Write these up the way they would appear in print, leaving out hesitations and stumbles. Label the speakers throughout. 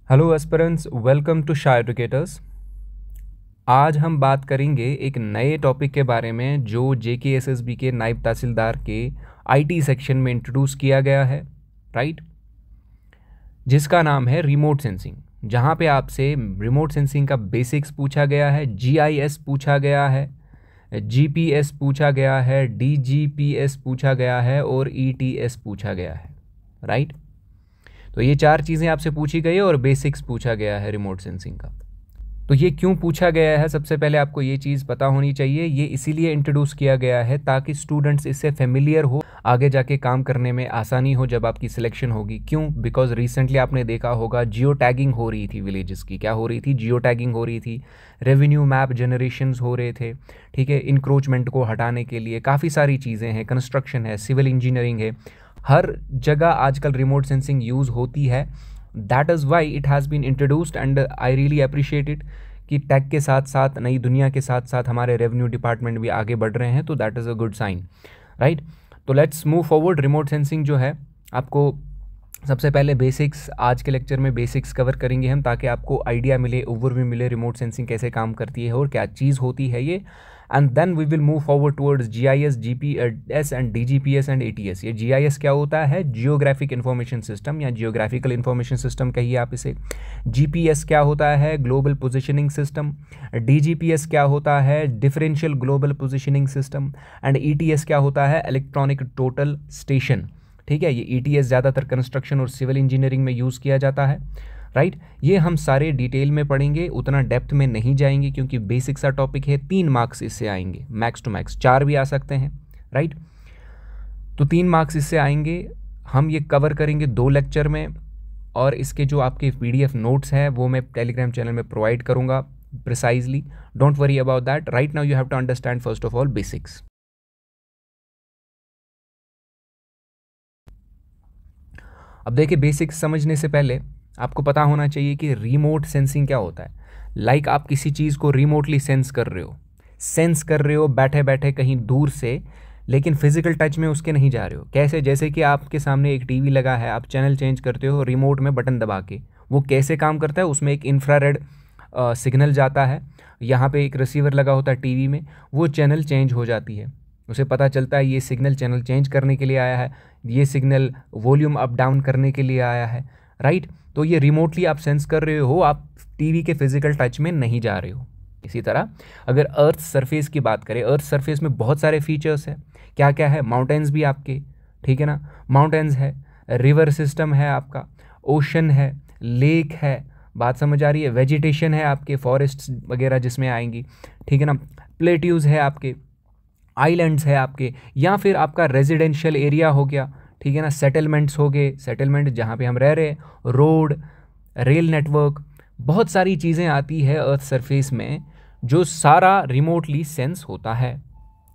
Speaker 1: Hello aspirants, welcome to Shah educators. आज हम बात करेंगे एक नए टॉपिक के बारे में जो जेकेएसएसबी के नायब तहसीलदार के आईटी सेक्शन में इंट्रोड्यूस किया गया है, राइट, जिसका नाम है रिमोट सेंसिंग। जहां पे आपसे रिमोट सेंसिंग का बेसिक्स पूछा गया है, जीआईएस पूछा गया है, जीपीएस पूछा गया है, डीजीपीएस पूछा गया है और ईटीएस पूछा गया है, राइट। तो ये चार चीज़ें आपसे पूछी गई है और बेसिक्स पूछा गया है रिमोट सेंसिंग का। तो ये क्यों पूछा गया है, सबसे पहले आपको ये चीज़ पता होनी चाहिए। ये इसीलिए इंट्रोड्यूस किया गया है ताकि स्टूडेंट्स इससे फेमिलियर हो, आगे जाके काम करने में आसानी हो जब आपकी सिलेक्शन होगी। क्यों? बिकॉज रिसेंटली आपने देखा होगा जियो टैगिंग हो रही थी विलेजेस की। क्या हो रही थी? जियो टैगिंग हो रही थी, रेवेन्यू मैप जनरेशंस हो रहे थे, ठीक है, इंक्रोचमेंट को हटाने के लिए काफ़ी सारी चीज़ें हैं, कंस्ट्रक्शन है, सिविल इंजीनियरिंग है, हर जगह आजकल रिमोट सेंसिंग यूज़ होती है। That is why it has been introduced and I really appreciate it कि टेक के साथ साथ, नई दुनिया के साथ साथ हमारे रेवेन्यू डिपार्टमेंट भी आगे बढ़ रहे हैं, तो that is a good sign, right. तो let's move forward. Remote sensing जो है, आपको सबसे पहले बेसिक्स, आज के लेक्चर में बेसिक्स कवर करेंगे हम, ताकि आपको आइडिया मिले, ओवरव्यू मिले रिमोट सेंसिंग कैसे काम करती है और क्या चीज़ होती है ये। And then we will move forward towards GIS, GPS and DGPS and ATS. ये जीआईएस क्या होता है? जियोग्राफिक इंफॉर्मेशन सिस्टम या जियोग्राफिकल इंफॉर्मेशन सिस्टम कहिए आप इसे। जीपीएस क्या होता है? Global positioning system. डीजीपीएस क्या होता है? Differential global positioning system. And ETS क्या होता है? Electronic total station. ठीक है, ये ईटीएस ज़्यादातर कंस्ट्रक्शन और सिविल इंजीनियरिंग में यूज़ किया जाता है, राइट। ये हम सारे डिटेल में पढ़ेंगे, उतना डेप्थ में नहीं जाएंगे क्योंकि बेसिक सा टॉपिक है। 3 मार्क्स इससे आएंगे, मैक्स टू मैक्स 4 भी आ सकते हैं, राइट। तो 3 मार्क्स इससे आएंगे। हम ये कवर करेंगे 2 लेक्चर में, और इसके जो आपके पीडीएफ नोट्स हैं वो मैं टेलीग्राम चैनल में प्रोवाइड करूँगा precisely. Don't worry about that. Right now you have to understand first of all basics. अब देखिए, बेसिक्स समझने से पहले आपको पता होना चाहिए कि रिमोट सेंसिंग क्या होता है। लाइक आप किसी चीज़ को रिमोटली सेंस कर रहे हो बैठे बैठे कहीं दूर से, लेकिन फिजिकल टच में उसके नहीं जा रहे हो। कैसे? जैसे कि आपके सामने एक टीवी लगा है, आप चैनल चेंज करते हो रिमोट में बटन दबा के। वो कैसे काम करता है? उसमें एक इंफ्रारेड सिग्नल जाता है, यहाँ पे एक रिसीवर लगा होता है टीवी में, वो चैनल चेंज हो जाती है, उसे पता चलता है ये सिग्नल चैनल चेंज करने के लिए आया है, ये सिग्नल वॉल्यूम अप डाउन करने के लिए आया है, राइट। तो ये रिमोटली आप सेंस कर रहे हो, आप टीवी के फिजिकल टच में नहीं जा रहे हो। इसी तरह अगर अर्थ सरफेस की बात करें, अर्थ सरफेस में बहुत सारे फीचर्स हैं। क्या क्या है? माउंटेन्स भी आपके, ठीक है ना, माउंटेन्स है, रिवर सिस्टम है आपका, ओशन है, लेक है, बात समझ आ रही है, वेजिटेशन है आपके, फॉरेस्ट वगैरह जिसमें आएंगी, ठीक है ना, प्लेट्यूज है आपके, आइलैंड्स है आपके, या फिर आपका रेजिडेंशियल एरिया हो गया, ठीक है ना, सेटलमेंट्स हो गए, सेटलमेंट जहाँ पे हम रह रहे हैं, रोड, रेल नेटवर्क, बहुत सारी चीज़ें आती है अर्थ सरफेस में जो सारा रिमोटली सेंस होता है,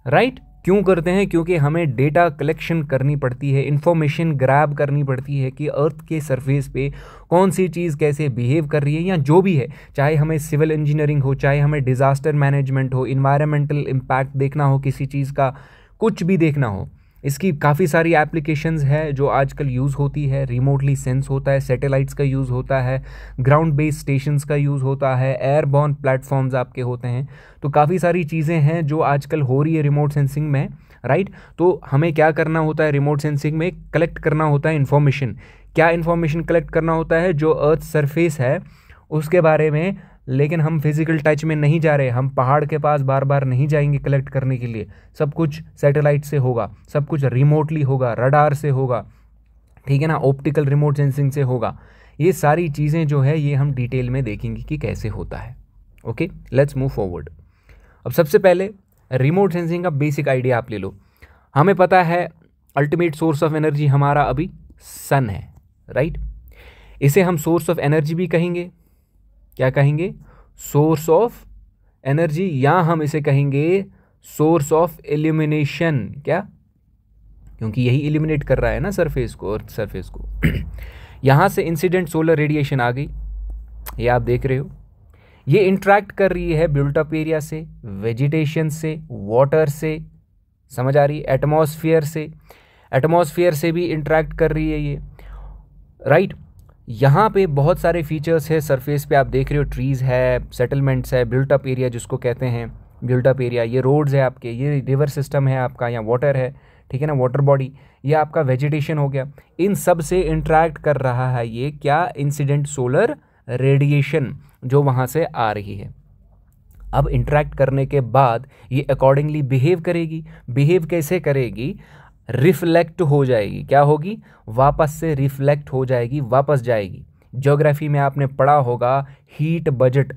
Speaker 1: राइट। क्यों करते हैं? क्योंकि हमें डेटा कलेक्शन करनी पड़ती है, इंफॉर्मेशन ग्रैब करनी पड़ती है कि अर्थ के सरफेस पे कौन सी चीज़ कैसे बिहेव कर रही है, या जो भी है, चाहे हमें सिविल इंजीनियरिंग हो, चाहे हमें डिज़ास्टर मैनेजमेंट हो, इन्वायरमेंटल इम्पैक्ट देखना हो किसी चीज़ का, कुछ भी देखना हो, इसकी काफ़ी सारी एप्लीकेशंस है जो आजकल यूज़ होती है, रिमोटली सेंस होता है, सैटेलाइट्स का यूज़ होता है, ग्राउंड बेस्ड स्टेशंस का यूज़ होता है, एयरबॉर्न प्लेटफॉर्म्स आपके होते हैं। तो काफ़ी सारी चीज़ें हैं जो आजकल हो रही है रिमोट सेंसिंग में, राइट। तो हमें क्या करना होता है रिमोट सेंसिंग में? कलेक्ट करना होता है इन्फॉर्मेशन। क्या इन्फॉर्मेशन कलेक्ट करना होता है? जो अर्थ सरफेस है उसके बारे में, लेकिन हम फिजिकल टच में नहीं जा रहे, हम पहाड़ के पास बार बार नहीं जाएंगे कलेक्ट करने के लिए। सब कुछ सैटेलाइट से होगा, सब कुछ रिमोटली होगा, रडार से होगा, ठीक है ना, ऑप्टिकल रिमोट सेंसिंग से होगा। ये सारी चीज़ें जो है ये हम डिटेल में देखेंगे कि कैसे होता है। Okay, let's move forward. अब सबसे पहले रिमोट सेंसिंग का बेसिक आइडिया आप ले लो। हमें पता है अल्टीमेट सोर्स ऑफ एनर्जी हमारा अभी सन है, राइट। इसे हम सोर्स ऑफ एनर्जी भी कहेंगे। क्या कहेंगे? सोर्स ऑफ एनर्जी, या हम इसे कहेंगे सोर्स ऑफ इल्यूमिनेशन। क्या? क्योंकि यही इल्यूमिनेट कर रहा है ना सरफेस को, अर्थ सरफेस को। यहां से इंसिडेंट सोलर रेडिएशन आ गई, ये आप देख रहे हो। ये इंट्रैक्ट कर रही है बिल्टअप एरिया से, वेजिटेशन से, वाटर से, समझ आ रही है, एटमॉस्फेयर से भी इंट्रैक्ट कर रही है ये, राइट। यहाँ पे बहुत सारे फीचर्स है सरफेस पे, आप देख रहे हो ट्रीज़ है, सेटलमेंट्स है, बिल्ट अप एरिया जिसको कहते हैं बिल्ट अप एरिया, ये रोड्स है आपके, ये रिवर सिस्टम है आपका, यहाँ वाटर है, ठीक है ना, वाटर बॉडी, ये आपका वेजिटेशन हो गया। इन सब से इंटरेक्ट कर रहा है ये क्या, इंसिडेंट सोलर रेडिएशन जो वहाँ से आ रही है। अब इंटरेक्ट करने के बाद ये अकॉर्डिंगली बिहेव करेगी। बिहेव कैसे करेगी, रिफ्लेक्ट हो जाएगी, क्या होगी, वापस से रिफ्लेक्ट हो जाएगी, वापस जाएगी। ज्योग्राफी में आपने पढ़ा होगा हीट बजट,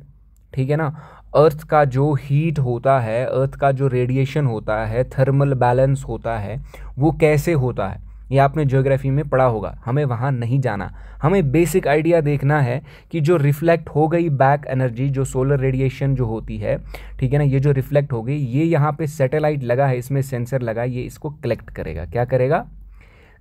Speaker 1: ठीक है ना, अर्थ का जो हीट होता है, अर्थ का जो रेडिएशन होता है, थर्मल बैलेंस होता है, वो कैसे होता है, ये आपने ज्योग्राफी में पढ़ा होगा। हमें वहाँ नहीं जाना, हमें बेसिक आइडिया देखना है कि जो रिफ्लेक्ट हो गई बैक एनर्जी, जो सोलर रेडिएशन जो होती है, ठीक है ना, ये जो रिफ्लेक्ट हो गई, ये यहाँ पे सैटेलाइट लगा है, इसमें सेंसर लगा है, ये इसको कलेक्ट करेगा। क्या करेगा,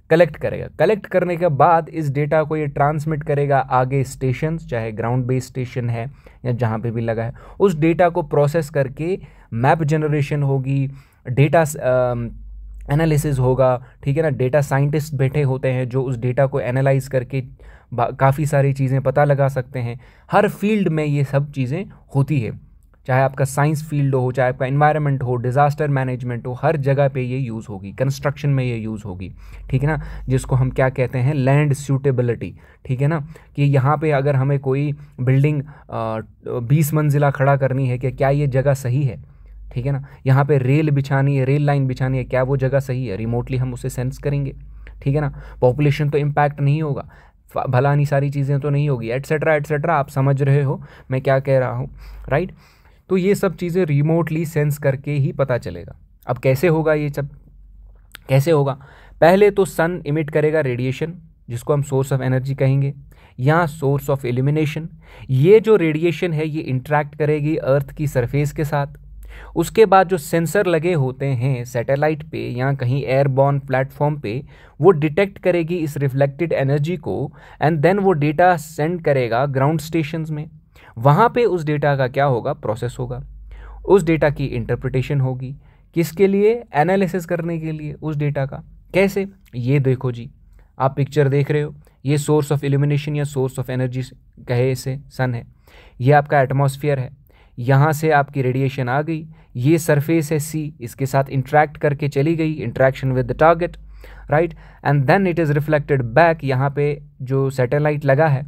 Speaker 1: कलेक्ट करेगा। कलेक्ट करने के बाद इस डेटा को ये ट्रांसमिट करेगा आगे स्टेशन, चाहे ग्राउंड बेस्ड स्टेशन है या जहाँ पे भी लगा है, उस डेटा को प्रोसेस करके मैप जनरेशन होगी, डेटा एनालिसिस होगा, ठीक है ना, डेटा साइंटिस्ट बैठे होते हैं जो उस डेटा को एनालाइज करके काफ़ी सारी चीज़ें पता लगा सकते हैं। हर फील्ड में ये सब चीज़ें होती है, चाहे आपका साइंस फील्ड हो, चाहे आपका एनवायरनमेंट हो, डिज़ास्टर मैनेजमेंट हो, हर जगह पे ये यूज़ होगी। कंस्ट्रक्शन में ये यूज़ होगी, ठीक है ना, जिसको हम क्या कहते हैं, लैंड सूटेबिलिटी, ठीक है ना, कि यहाँ पे अगर हमें कोई बिल्डिंग 20 मंजिला खड़ा करनी है कि क्या ये जगह सही है, ठीक है ना, यहाँ पे रेल बिछानी है, रेल लाइन बिछानी है, क्या वो जगह सही है, रिमोटली हम उसे सेंस करेंगे, ठीक है ना। पॉपुलेशन तो इम्पैक्ट नहीं होगा, भलानी सारी चीज़ें तो नहीं होगी, एट्सेट्रा एट्सेट्रा, आप समझ रहे हो मैं क्या कह रहा हूँ, राइट। तो ये सब चीज़ें रिमोटली सेंस करके ही पता चलेगा। अब कैसे होगा ये सब, कैसे होगा, पहले तो सन इमिट करेगा रेडिएशन, जिसको हम सोर्स ऑफ एनर्जी कहेंगे, यहाँ सोर्स ऑफ इल्यूमिनेशन। ये जो रेडिएशन है ये इंटरेक्ट करेगी अर्थ की सरफेस के साथ। उसके बाद जो सेंसर लगे होते हैं सैटेलाइट पे या कहीं एयरबॉर्न प्लेटफॉर्म पे, वो डिटेक्ट करेगी इस रिफ्लेक्टेड एनर्जी को, एंड देन वो डेटा सेंड करेगा ग्राउंड स्टेशंस में। वहाँ पे उस डेटा का क्या होगा, प्रोसेस होगा, उस डेटा की इंटरप्रिटेशन होगी, किसके लिए, एनालिसिस करने के लिए उस डेटा का। कैसे, ये देखो जी, आप पिक्चर देख रहे हो, ये सोर्स ऑफ इल्यूमिनेशन या सोर्स ऑफ एनर्जी कहे इसे, सन है, ये आपका एटमॉस्फेयर है, यहाँ से आपकी रेडिएशन आ गई, ये सरफेस है सी, इसके साथ इंटरेक्ट करके चली गई, interaction with the target, right, and then it is reflected back. यहाँ पे जो सैटेलाइट लगा है,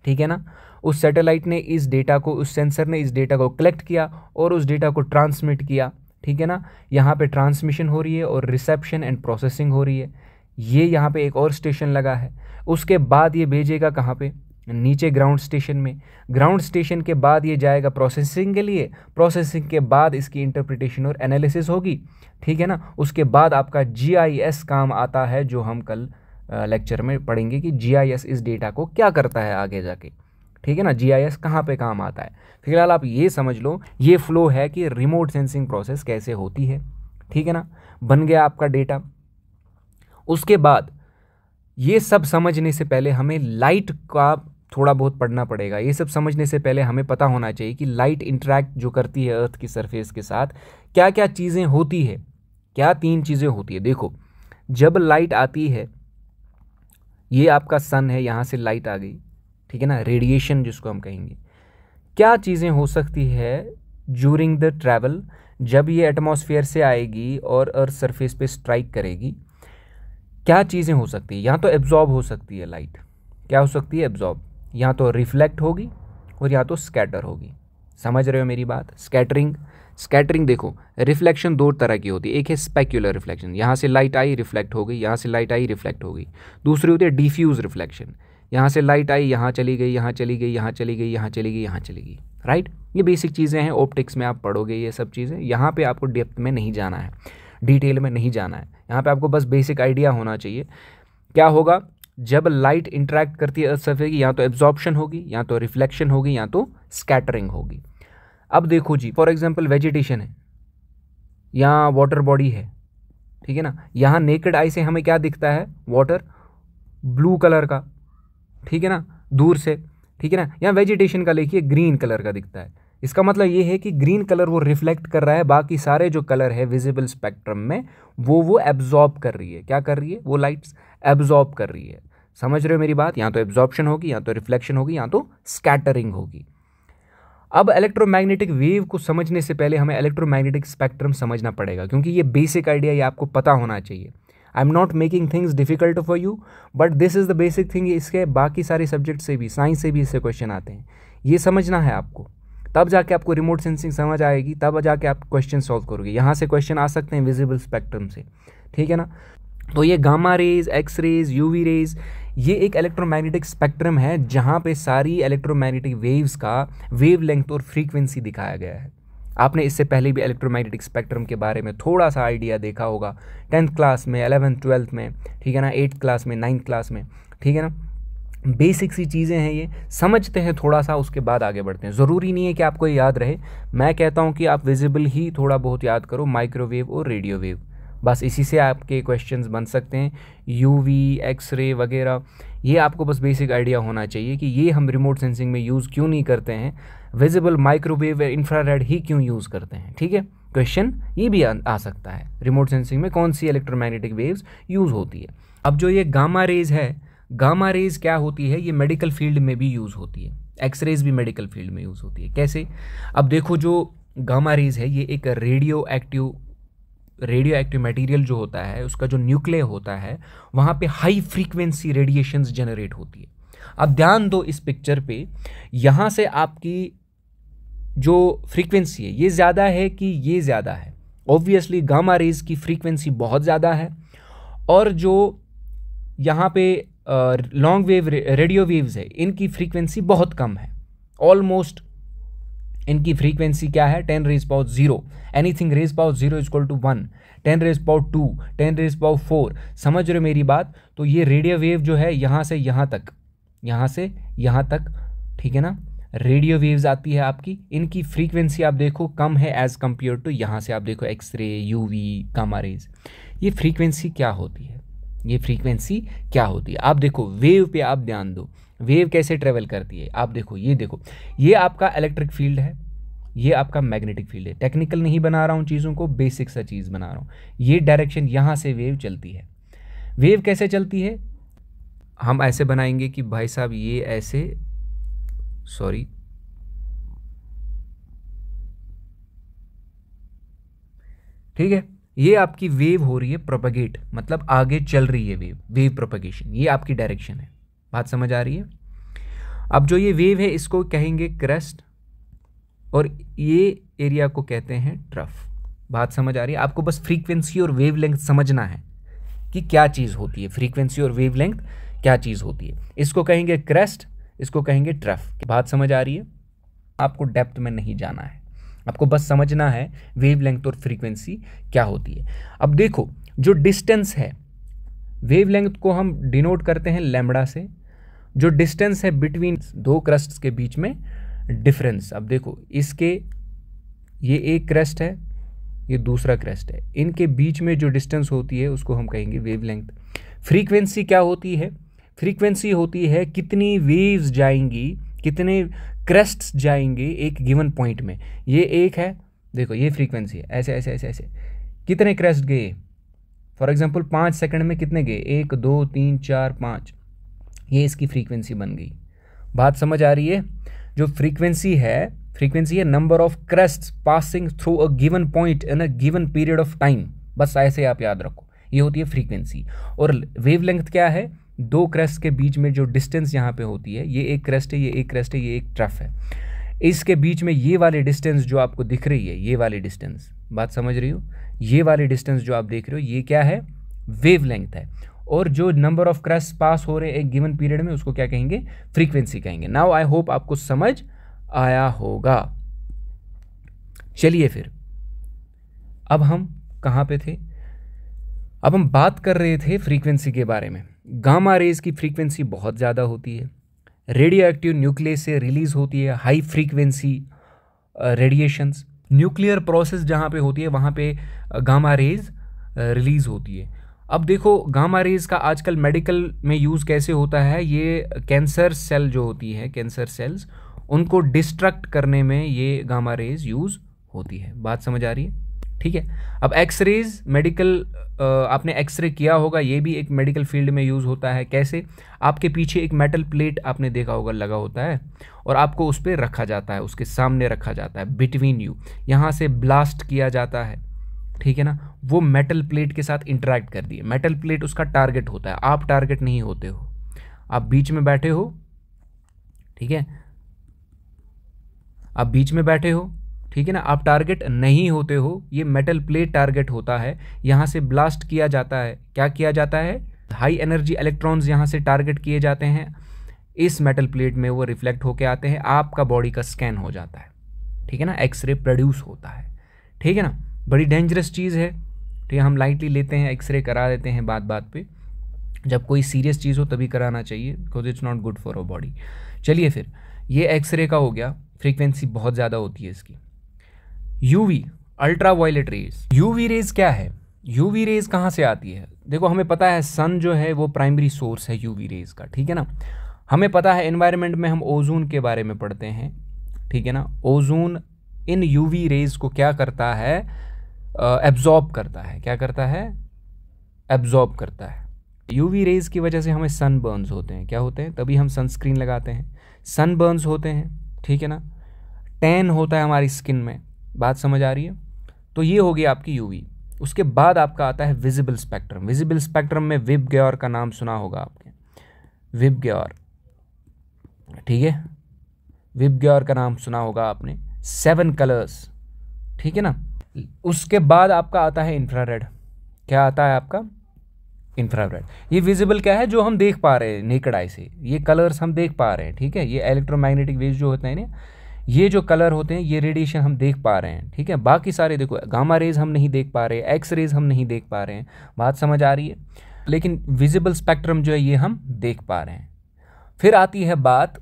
Speaker 1: ठीक है ना, उस सैटेलाइट ने इस डेटा को, उस सेंसर ने इस डेटा को कलेक्ट किया और उस डेटा को ट्रांसमिट किया, ठीक है ना। यहाँ पे ट्रांसमिशन हो रही है और रिसेप्शन एंड प्रोसेसिंग हो रही है। ये यहाँ पे एक और स्टेशन लगा है, उसके बाद ये भेजेगा कहाँ पे, नीचे ग्राउंड स्टेशन में। ग्राउंड स्टेशन के बाद ये जाएगा प्रोसेसिंग के लिए, प्रोसेसिंग के बाद इसकी इंटरप्रिटेशन और एनालिसिस होगी, ठीक है ना। उसके बाद आपका GIS काम आता है, जो हम कल लेक्चर में पढ़ेंगे कि GIS इस डेटा को क्या करता है आगे जाके, ठीक है ना, GIS कहाँ पे काम आता है। फिलहाल आप ये समझ लो, ये फ्लो है कि रिमोट सेंसिंग प्रोसेस कैसे होती है, ठीक है ना। बन गया आपका डेटा। उसके बाद ये सब समझने से पहले हमें लाइट का थोड़ा बहुत पढ़ना पड़ेगा। ये सब समझने से पहले हमें पता होना चाहिए कि लाइट इंटरेक्ट जो करती है अर्थ की सरफेस के साथ, क्या क्या चीज़ें होती है, क्या 3 चीज़ें होती है। देखो, जब लाइट आती है, ये आपका सन है, यहाँ से लाइट आ गई, ठीक है ना, रेडिएशन जिसको हम कहेंगे। क्या चीज़ें हो सकती है ज्यूरिंग द ट्रैवल, जब ये एटमॉस्फेयर से आएगी और अर्थ सरफेस पे स्ट्राइक करेगी, क्या चीज़ें हो सकती है। यहाँ तो एब्जॉर्ब हो सकती है लाइट, क्या हो सकती है, एब्जॉर्ब, यहाँ तो रिफ्लेक्ट होगी और यहाँ तो स्कैटर होगी। समझ रहे हो मेरी बात। स्कैटरिंग देखो, रिफ्लेक्शन 2 तरह की होती है। एक है स्पेक्युलर रिफ्लेक्शन, यहाँ से लाइट आई रिफ्लेक्ट हो गई, यहाँ से लाइट आई रिफ्लेक्ट हो गई। दूसरी होती है डिफ्यूज रिफ्लेक्शन, यहाँ से लाइट आई, यहाँ चली गई, यहाँ चली गई, यहाँ चली गई, यहाँ चली गई, यहाँ चली गई, राइट। ये बेसिक चीज़ें हैं, ऑप्टिक्स में आप पढ़ोगे ये सब चीज़ें। यहाँ पे आपको डेप्थ में नहीं जाना है, डिटेल में नहीं जाना है, यहाँ पे आपको बस बेसिक आइडिया होना चाहिए। क्या होगा जब लाइट इंटरेक्ट करती है अर्थ सरफेस की, यहाँ तो एब्जॉर्प्शन होगी, यहाँ तो रिफ्लेक्शन होगी, यहाँ तो स्कैटरिंग होगी। अब देखो जी, फॉर एग्जांपल वेजिटेशन है, यहाँ वाटर बॉडी है, ठीक है ना। यहाँ नेकेड आई से हमें क्या दिखता है, वाटर ब्लू कलर का, ठीक है ना, दूर से, ठीक है ना। यहाँ वेजिटेशन का देखिए ग्रीन कलर का दिखता है। इसका मतलब ये है कि ग्रीन कलर वो रिफ्लेक्ट कर रहा है, बाकी सारे जो कलर है विजिबल स्पेक्ट्रम में वो एब्जॉर्ब कर रही है। क्या कर रही है, वो लाइट्स एब्जॉर्ब कर रही है। समझ रहे हो मेरी बात? या तो एब्जॉर्प्शन होगी, या तो रिफ्लेक्शन होगी, या तो स्कैटरिंग होगी। अब इलेक्ट्रोमैग्नेटिक वेव को समझने से पहले हमें इलेक्ट्रोमैग्नेटिक स्पेक्ट्रम समझना पड़ेगा, क्योंकि ये बेसिक आइडिया ये आपको पता होना चाहिए। I am not making things difficult for you, but this is the basic thing. इसके बाकी सारे सब्जेक्ट से भी, साइंस से भी इससे क्वेश्चन आते हैं, ये समझना है आपको, तब जाके आपको रिमोट सेंसिंग समझ आएगी, तब जाके आप क्वेश्चन सॉल्व करोगे। यहाँ से क्वेश्चन आ सकते हैं विजिबल स्पेक्ट्रम से, ठीक है ना। तो ये gamma rays, X rays, UV rays, ये एक इलेक्ट्रोमैग्नेटिक स्पेक्ट्रम है जहाँ पे सारी इलेक्ट्रोमैग्नेटिक वेव्स का वेव लेंथ और फ्रीक्वेंसी दिखाया गया है। आपने इससे पहले भी इलेक्ट्रोमैग्नेटिक स्पेक्ट्रम के बारे में थोड़ा सा आइडिया देखा होगा 10th क्लास में, 11th 12th में, ठीक है ना, 8th क्लास में, 9th क्लास में, ठीक है ना। बेसिक सी चीज़ें हैं, ये समझते हैं थोड़ा सा, उसके बाद आगे बढ़ते हैं। ज़रूरी नहीं है कि आपको ये याद रहे, मैं कहता हूँ कि आप विजिबल ही थोड़ा बहुत याद करो, माइक्रोवेव और रेडियो वेव, बस इसी से आपके क्वेश्चंस बन सकते हैं। यूवी, एक्सरे वगैरह, ये आपको बस बेसिक आइडिया होना चाहिए कि ये हम रिमोट सेंसिंग में यूज़ क्यों नहीं करते हैं, विजिबल, माइक्रोवेव, इंफ्रारेड ही क्यों यूज़ करते हैं, ठीक है। क्वेश्चन ये भी आ सकता है, रिमोट सेंसिंग में कौन सी इलेक्ट्रोमैग्नेटिक वेव्स यूज़ होती है। अब जो ये गामा रेज है, गामा रेज क्या होती है, ये मेडिकल फील्ड में भी यूज़ होती है, एक्सरेज भी मेडिकल फील्ड में यूज़ होती है। कैसे? अब देखो, जो गामा रेज है ये एक रेडियो एक्टिव मटेरियल जो होता है, उसका जो न्यूक्लियर होता है, वहाँ पे हाई फ्रीक्वेंसी रेडिएशंस जनरेट होती है। अब ध्यान दो इस पिक्चर पे, यहाँ से आपकी जो फ्रीक्वेंसी है ये ज़्यादा है कि ये ज़्यादा है? ऑब्वियसली गामा रेज की फ्रीक्वेंसी बहुत ज़्यादा है, और जो यहाँ पे लॉन्ग वेव रेडियो वेव्स है इनकी फ्रीक्वेंसी बहुत कम है। ऑलमोस्ट इनकी फ्रीक्वेंसी क्या है? 10 raise power 0, anything raise power 0 equal to 1, 10 raise power 2, 10 raise power 4। समझ रहे हो मेरी बात? तो ये रेडियो वेव जो है यहाँ से यहाँ तक, यहाँ से यहाँ तक, ठीक है ना, रेडियो वेव्स आती है आपकी, इनकी फ्रीक्वेंसी आप देखो कम है एज कम्पेयर टू यहाँ से आप देखो एक्सरे, यूवी, गामा रेज। ये फ्रीक्वेंसी क्या होती है? ये फ्रीक्वेंसी क्या होती है? आप देखो वेव पे आप ध्यान दो, वेव कैसे ट्रेवल करती है। आप देखो, ये देखो, ये आपका इलेक्ट्रिक फील्ड है, ये आपका मैग्नेटिक फील्ड है। टेक्निकल नहीं बना रहा हूँ चीज़ों को, बेसिक सा चीज़ बना रहा हूँ। ये डायरेक्शन, यहाँ से वेव चलती है। वेव कैसे चलती है? हम ऐसे बनाएंगे कि भाई साहब ये ऐसे, सॉरी, ठीक है, ये आपकी वेव हो रही है प्रोपगेट, मतलब आगे चल रही है वेव प्रोपगेशन, ये आपकी डायरेक्शन है। बात समझ आ रही है? अब जो ये वेव है इसको कहेंगे क्रेस्ट, और ये एरिया को कहते हैं ट्रफ। बात समझ आ रही है? आपको बस फ्रीक्वेंसी और वेवलेंथ समझना है कि क्या चीज़ होती है, फ्रीक्वेंसी और वेवलेंथ क्या चीज़ होती है। इसको कहेंगे क्रेस्ट, इसको कहेंगे ट्रफ। बात समझ आ रही है? आपको डेप्थ में नहीं जाना है, आपको बस समझना है वेवलेंथ और फ्रीक्वेंसी क्या होती है। अब देखो, जो डिस्टेंस है, वेवलेंथ को हम डिनोट करते हैं लैम्बडा से। जो डिस्टेंस है बिटवीन दो क्रस्ट्स के बीच में डिफरेंस, अब देखो इसके, ये एक क्रस्ट है, ये दूसरा क्रस्ट है, इनके बीच में जो डिस्टेंस होती है उसको हम कहेंगे वेवलेंथ। फ्रीक्वेंसी क्या होती है? फ्रीक्वेंसी होती है कितनी वेव्स जाएंगी, कितने क्रेस्ट्स जाएंगे एक गिवन पॉइंट में। ये एक है, देखो ये फ्रीक्वेंसी है, ऐसे ऐसे ऐसे ऐसे कितने क्रेस्ट गए, फॉर एग्जांपल 5 सेकंड में कितने गए, 1 2 3 4 5, ये इसकी फ्रीक्वेंसी बन गई। बात समझ आ रही है? जो फ्रीक्वेंसी है number of crests passing through a given point in a given period of time, बस ऐसे आप याद रखो, ये होती है फ्रीक्वेंसी। और वेवलेंथ क्या है? दो क्रेस्ट के बीच में जो डिस्टेंस यहाँ पे होती है, ये एक क्रेस्ट है, ये एक क्रेस्ट है, ये एक ट्रफ है, इसके बीच में ये वाली डिस्टेंस जो आपको दिख रही है, ये वाली डिस्टेंस, बात समझ रही हो? ये वाली डिस्टेंस जो आप देख रहे हो, ये क्या है? वेवलेंथ है। और जो नंबर ऑफ क्रेस्ट पास हो रहे हैं एक गिवन पीरियड में, उसको क्या कहेंगे? फ्रीक्वेंसी कहेंगे। नाउ आई होप आपको समझ आया होगा। चलिए फिर, अब हम कहाँ पे थे? अब हम बात कर रहे थे फ्रीक्वेंसी के बारे में। गामा रेज की फ्रीक्वेंसी बहुत ज़्यादा होती है, रेडियो एक्टिव न्यूक्लियस से रिलीज होती है high frequency radiations. Nuclear process जहाँ पे होती है वहाँ पे गामा रेज रिलीज होती है। अब देखो, गामा रेज का आजकल मेडिकल में यूज़ कैसे होता है? ये कैंसर सेल जो होती है, कैंसर सेल्स, उनको डिस्ट्रक्ट करने में ये गामा रेज यूज़ होती है। बात समझ आ रही है? ठीक है। अब एक्सरेज मेडिकल, आपने एक्सरे किया होगा, ये भी एक मेडिकल फील्ड में यूज़ होता है। कैसे? आपके पीछे एक मेटल प्लेट आपने देखा होगा लगा होता है और आपको उस पर रखा जाता है, उसके सामने रखा जाता है, बिटवीन यू, यहाँ से ब्लास्ट किया जाता है, ठीक है ना। वो मेटल प्लेट के साथ इंटरेक्ट कर दिए, मेटल प्लेट उसका टारगेट होता है, आप टारगेट नहीं होते हो, आप बीच में बैठे हो, ठीक है, आप बीच में बैठे हो, ठीक है ना, आप टारगेट नहीं होते हो, ये मेटल प्लेट टारगेट होता है, यहाँ से ब्लास्ट किया जाता है। क्या किया जाता है? हाई एनर्जी इलेक्ट्रॉन्स यहाँ से टारगेट किए जाते हैं, इस मेटल प्लेट में वो रिफ्लेक्ट होके आते हैं, आपका बॉडी का स्कैन हो जाता है, ठीक है ना, एक्सरे प्रोड्यूस होता है, ठीक है ना। बड़ी डेंजरस चीज़ है, ठीक है, हम लाइटली लेते हैं, एक्सरे करा देते हैं बात बात पे, जब कोई सीरियस चीज़ हो तभी कराना चाहिए, because it's not good for our body. चलिए फिर, ये एक्सरे का हो गया, फ्रीक्वेंसी बहुत ज़्यादा होती है इसकी। UV, ultra violet rays. UV rays क्या है? यूवी रेज कहाँ से आती है? देखो, हमें पता है सन जो है वो प्राइमरी सोर्स है यूवी रेज का, ठीक है ना। हमें पता है एनवायरनमेंट में हम ओजोन के बारे में पढ़ते हैं, ठीक है ना। ओजोन इन यूवी रेज को क्या करता है? एब्जॉर्ब करता है। क्या करता है? एब्जॉर्ब करता है। यूवी रेज की वजह से हमें सन बर्न्स होते हैं। क्या होते हैं? तभी हम सनस्क्रीन लगाते हैं, सन बर्न्स होते हैं, ठीक है ना। टैन होता है हमारी स्किन में, बात समझ आ रही है? तो ये हो गई आपकी यूवी। उसके बाद आपका आता है विजिबल स्पेक्ट्रम। विजिबल स्पेक्ट्रम में विब ग्योर का नाम सुना होगा आपने, विब ग्योर, ठीक है, विब ग्योर का नाम सुना होगा आपने, 7 कलर्स, ठीक है ना। उसके बाद आपका आता है इंफ्रारेड। क्या आता है आपका? इंफ्रारेड। ये विजिबल क्या है? जो हम देख पा रहे हैं नेकेड आई से, ये कलर्स हम देख पा रहे हैं, ठीक है। ये इलेक्ट्रोमैग्नेटिक वेव्स जो होते हैं ना, ये जो कलर होते हैं, ये रेडिएशन हम देख पा रहे हैं, ठीक है। बाकी सारे देखो, गामा रेज हम नहीं देख पा रहे, एक्स रेज हम नहीं देख पा रहे हैं, बात समझ आ रही है। लेकिन विजिबल स्पेक्ट्रम जो है ये हम देख पा रहे हैं। फिर आती है बात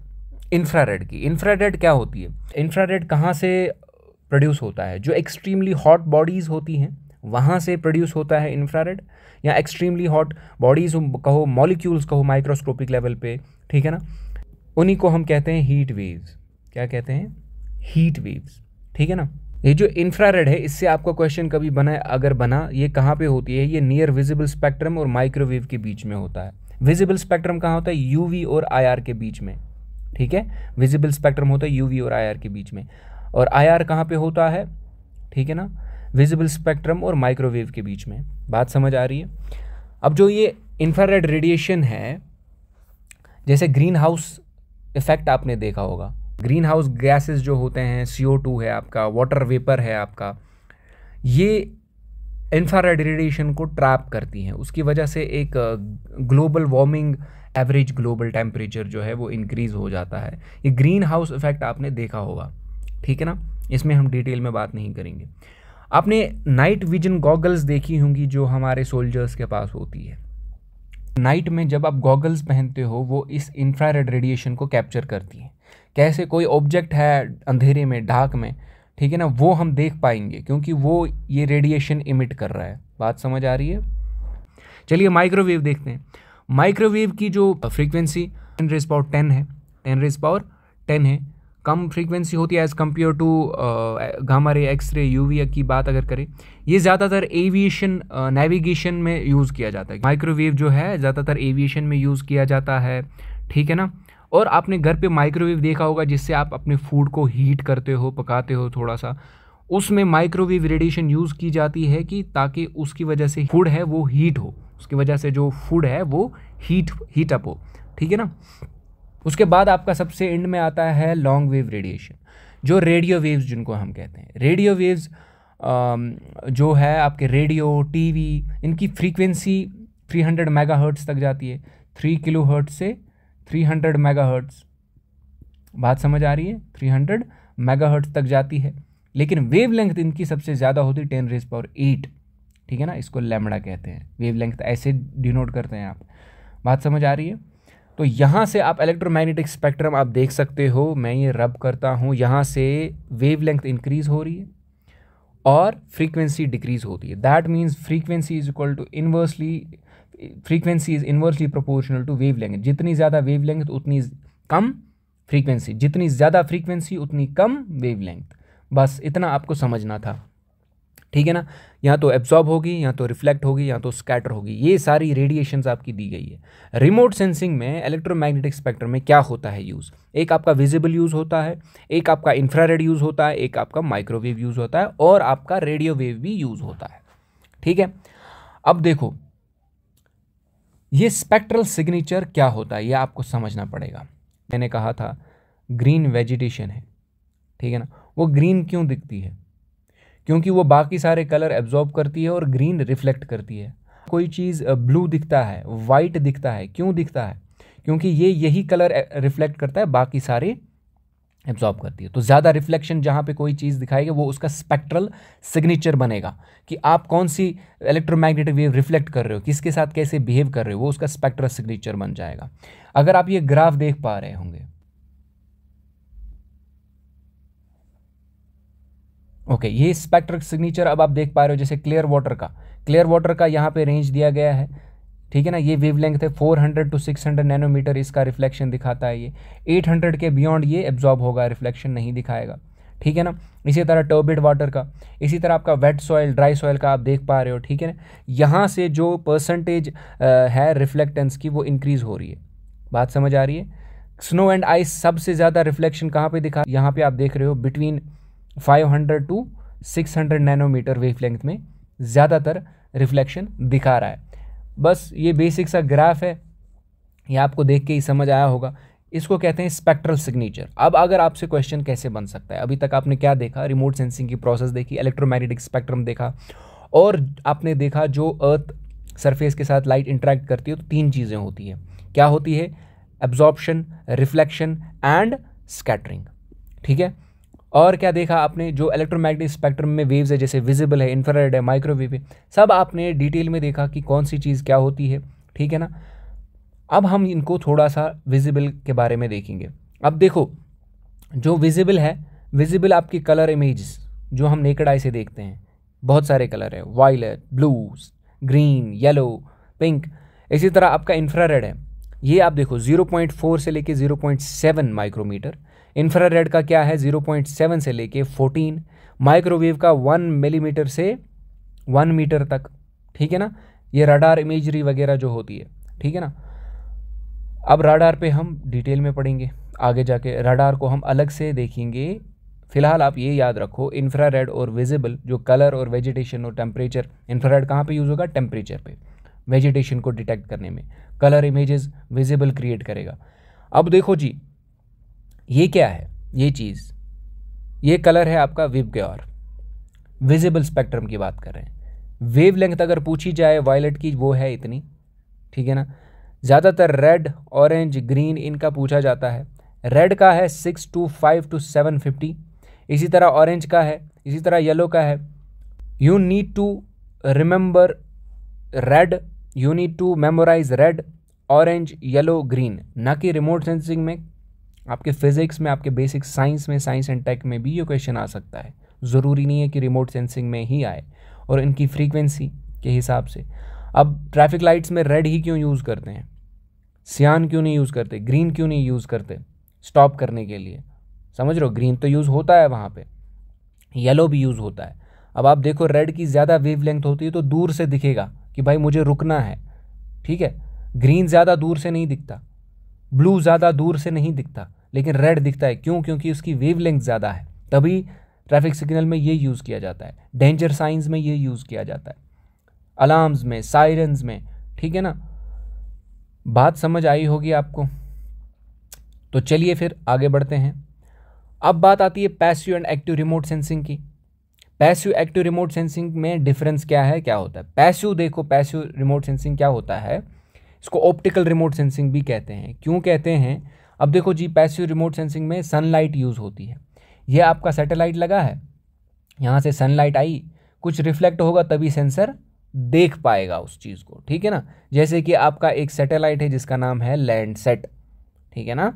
Speaker 1: इंफ्रारेड की। इंफ्रारेड क्या होती है? इंफ्रारेड कहाँ से प्रोड्यूस होता है? जो एक्सट्रीमली हॉट बॉडीज़ होती हैं वहाँ से प्रोड्यूस होता है इंफ्रारेड, या एक्सट्रीमली हॉट बॉडीज़ कहो, मॉलिक्यूल्स कहो माइक्रोस्कोपिक लेवल पे, ठीक है ना, उन्हीं को हम कहते हैं हीट वेव्स। क्या कहते हैं? हीट वेव्स, ठीक है ना। ये जो इंफ्रारेड है, इससे आपका क्वेश्चन कभी बना, अगर बना, ये कहाँ पे होती है? ये नियर विजिबल स्पेक्ट्रम और माइक्रोवेव के बीच में होता है। विजिबल स्पेक्ट्रम कहाँ होता है? यूवी और आईआर के बीच में, ठीक है। विजिबल स्पेक्ट्रम होता है यूवी और आईआर के बीच में, और आईआर कहाँ पे होता है? ठीक है ना, विजिबल स्पेक्ट्रम और माइक्रोवेव के बीच में। बात समझ आ रही है? अब जो ये इंफ्रारेड रेडिएशन है, जैसे ग्रीन हाउस इफेक्ट आपने देखा होगा, ग्रीन हाउस गैसेस जो होते हैं, CO2 है आपका, वाटर वेपर है आपका, ये इंफ्रारेड रेडिएशन को ट्रैप करती हैं। उसकी वजह से एक global warming, average global temperature जो है वो इंक्रीज हो जाता है। ये ग्रीन हाउस इफेक्ट आपने देखा होगा, ठीक है ना। इसमें हम डिटेल में बात नहीं करेंगे। आपने नाइट विजन गॉगल्स देखी होंगी जो हमारे सोल्जर्स के पास होती है। नाइट में जब आप गॉगल्स पहनते हो, वो इस इंफ्रारेड रेडिएशन को कैप्चर करती हैं। कैसे? कोई ऑब्जेक्ट है अंधेरे में, ढाक में, ठीक है ना, वो हम देख पाएंगे क्योंकि वो ये रेडिएशन इमिट कर रहा है। बात समझ आ रही है? चलिए माइक्रोवेव देखते हैं। माइक्रोवेव की जो फ्रीक्वेंसी 10⁻10 है, 10⁻10 है, कम फ्रीक्वेंसी होती है as compared to gamma ray, X ray, UV की बात अगर करें। ये ज़्यादातर एविएशन, नेविगेशन में यूज़ किया जाता है। माइक्रोवेव जो है ज़्यादातर एविएशन में यूज़ किया जाता है, ठीक है ना। और आपने घर पे माइक्रोवेव देखा होगा जिससे आप अपने फूड को हीट करते हो, पकाते हो थोड़ा सा, उसमें माइक्रोवेव रेडिएशन यूज़ की जाती है कि ताकि उसकी वजह से फूड है वो हीट हो, उसकी वजह से जो फूड है वो हीट अप हो, ठीक है ना। उसके बाद आपका सबसे एंड में आता है लॉन्ग वेव रेडिएशन, जो रेडियो वेव्स जिनको हम कहते हैं। रेडियो वेव्स जो है आपके रेडियो, टीवी, इनकी फ्रीक्वेंसी 300 मेगाहर्ट्ज़ तक जाती है, 3 किलोहर्ट्ज़ से 300 मेगाहर्ट्ज़। बात समझ आ रही है? 300 मेगाहर्ट्ज़ तक जाती है, लेकिन वेवलेंथ इनकी सबसे ज़्यादा होती है 10⁸, ठीक है ना। इसको लैम्बडा कहते हैं, वेवलेंथ ऐसे डिनोट करते हैं आप। बात समझ आ रही है? तो यहाँ से आप इलेक्ट्रोमैग्नेटिक स्पेक्ट्रम आप देख सकते हो। मैं ये रब करता हूँ, यहाँ से वेवलेंथ इंक्रीज हो रही है और फ्रीक्वेंसी डिक्रीज होती है। That means frequency is inversely proportional to wavelength. जितनी ज़्यादा वेवलेंथ उतनी कम फ्रीक्वेंसी, जितनी ज़्यादा फ्रीक्वेंसी उतनी कम वेवलेंथ। बस इतना आपको समझना था, ठीक है ना। या तो एब्जॉर्ब होगी, या तो रिफ्लेक्ट होगी, या तो स्कैटर होगी। ये सारी रेडिएशंस आपकी दी गई है। रिमोट सेंसिंग में इलेक्ट्रोमैग्नेटिक स्पेक्ट्रम में क्या होता है यूज़, एक आपका विजिबल यूज़ होता है, एक आपका इंफ्रारेड यूज़ होता है, एक आपका माइक्रोवेव यूज़ होता है, और आपका रेडियो वेव भी यूज़ होता है। ठीक है, अब देखो ये स्पेक्ट्रल सिग्नेचर क्या होता है, ये आपको समझना पड़ेगा। मैंने कहा था ग्रीन वेजिटेशन है, ठीक है ना। वो ग्रीन क्यों दिखती है, क्योंकि वो बाकी सारे कलर एब्जॉर्ब करती है और ग्रीन रिफ्लेक्ट करती है। कोई चीज़ ब्लू दिखता है, वाइट दिखता है, क्यों दिखता है, क्योंकि ये यही कलर रिफ्लेक्ट करता है, बाकी सारे एब्जॉर्ब करती है। तो ज़्यादा रिफ्लेक्शन जहाँ पे कोई चीज़ दिखाएगी वो उसका स्पेक्ट्रल सिग्नेचर बनेगा कि आप कौन सी इलेक्ट्रोमैग्नेटिक वेव रिफ्लेक्ट कर रहे हो, किसके साथ कैसे बिहेव कर रहे हो, वो उसका स्पेक्ट्रल सिग्नेचर बन जाएगा। अगर आप ये ग्राफ देख पा रहे होंगे, ओके, ये स्पेक्ट्रल सिग्नेचर अब आप देख पा रहे हो। जैसे क्लियर वाटर का यहाँ पे रेंज दिया गया है, ठीक है ना। ये वेवलेंथ है 400 to 600 नैनोमीटर, इसका रिफ्लेक्शन दिखाता है। ये 800 के बियॉन्ड ये एब्जॉर्ब होगा, रिफ्लेक्शन नहीं दिखाएगा, ठीक है ना। इसी तरह टर्बिड वाटर का, इसी तरह आपका वेट सॉइल, ड्राई सॉइल का आप देख पा रहे हो, ठीक है ना। यहाँ से जो परसेंटेज है रिफ्लेक्टेंस की वो इंक्रीज हो रही है। बात समझ आ रही है। स्नो एंड आइस सबसे ज़्यादा रिफ्लेक्शन कहाँ पे दिखा, यहाँ पे आप देख रहे हो बिटवीन 500 to 600 नैनोमीटर वेवलेंथ में ज़्यादातर रिफ्लेक्शन दिखा रहा है। बस ये बेसिक सा ग्राफ है, ये आपको देख के ही समझ आया होगा। इसको कहते हैं स्पेक्ट्रल सिग्नेचर। अब अगर आपसे क्वेश्चन कैसे बन सकता है, अभी तक आपने क्या देखा, रिमोट सेंसिंग की प्रोसेस देखी, इलेक्ट्रोमैग्नेटिक स्पेक्ट्रम देखा, और आपने देखा जो अर्थ सरफेस के साथ लाइट इंटरेक्ट करती है तो 3 चीज़ें होती है। क्या होती है? एब्जॉर्प्शन, रिफ्लेक्शन एंड स्कैटरिंग, ठीक है। और क्या देखा आपने, जो इलेक्ट्रोमैग्नेटिक स्पेक्ट्रम में वेव्स है, जैसे विजिबल है, इंफ्रारेड है, माइक्रोवेव है, सब आपने डिटेल में देखा कि कौन सी चीज़ क्या होती है, ठीक है ना। अब हम इनको थोड़ा सा विजिबल के बारे में देखेंगे। अब देखो जो विजिबल है, विजिबल आपकी कलर इमेज जो हम नेकेड आई से देखते हैं, बहुत सारे कलर है, violet, blue, green, yellow, pink. इसी तरह आपका इंफ्रारेड है, ये आप देखो 0.4 से लेके 0.7 माइक्रोमीटर। इंफ्रारेड का क्या है, 0.7 से लेके 14। माइक्रोवेव का 1 मिलीमीटर से 1 मीटर तक, ठीक है ना। ये रडार इमेजरी वगैरह जो होती है, ठीक है ना। अब रडार पे हम डिटेल में पढ़ेंगे आगे जाके, रडार को हम अलग से देखेंगे। फिलहाल आप ये याद रखो, इंफ्रारेड और विजिबल जो कलर और वेजिटेशन और टेम्परेचर, इंफ्रारेड कहाँ पे यूज़ होगा, टेम्परेचर पे, वेजिटेशन को डिटेक्ट करने में। कलर इमेजेस विजिबल क्रिएट करेगा। अब देखो जी, ये क्या है, ये चीज़, ये कलर है आपका विबग्योर। विजिबल स्पेक्ट्रम की बात कर रहे हैं। वेवलेंथ अगर पूछी जाए वायलेट की, वो है इतनी, ठीक है ना। ज़्यादातर रेड, ऑरेंज, ग्रीन इनका पूछा जाता है। रेड का है 625 to 750, इसी तरह ऑरेंज का है, इसी तरह येलो का है। You need to remember red, you need to memorise red, orange, yellow, green. ना कि रिमोट सेंसिंग में, आपके फिजिक्स में, आपके बेसिक साइंस में, साइंस एंड टेक में भी ये क्वेश्चन आ सकता है। ज़रूरी नहीं है कि रिमोट सेंसिंग में ही आए, और इनकी फ्रीक्वेंसी के हिसाब से। अब ट्रैफिक लाइट्स में रेड ही क्यों यूज़ करते हैं, सियान क्यों नहीं यूज़ करते, ग्रीन क्यों नहीं यूज़ करते स्टॉप करने के लिए? समझ रहे हो, ग्रीन तो यूज़ होता है वहाँ पे, येलो भी यूज़ होता है। अब आप देखो रेड की ज़्यादा वेवलेंथ होती है तो दूर से दिखेगा कि भाई मुझे रुकना है, ठीक है। ग्रीन ज़्यादा दूर से नहीं दिखता, ब्लू ज़्यादा दूर से नहीं दिखता, लेकिन रेड दिखता है। क्यों? क्योंकि उसकी वेवलेंथ ज़्यादा है। तभी ट्रैफिक सिग्नल में ये यूज़ किया जाता है, डेंजर साइंस में ये यूज़ किया जाता है, अलार्म्स में, सायरन्स में, ठीक है ना। बात समझ आई होगी आपको। तो चलिए फिर आगे बढ़ते हैं। अब बात आती है passive and active remote sensing की। पैसिव एक्टिव रिमोट सेंसिंग में डिफरेंस क्या है, क्या होता है? पैसिव, देखो पैसिव रिमोट सेंसिंग क्या होता है, इसको ऑप्टिकल रिमोट सेंसिंग भी कहते हैं। क्यों कहते हैं? अब देखो जी, पैसिव रिमोट सेंसिंग में सनलाइट यूज़ होती है। ये आपका सैटेलाइट लगा है, यहाँ से सनलाइट आई, कुछ रिफ्लेक्ट होगा तभी सेंसर देख पाएगा उस चीज़ को, ठीक है ना। जैसे कि आपका एक सैटेलाइट है जिसका नाम है लैंडसेट, ठीक है ना।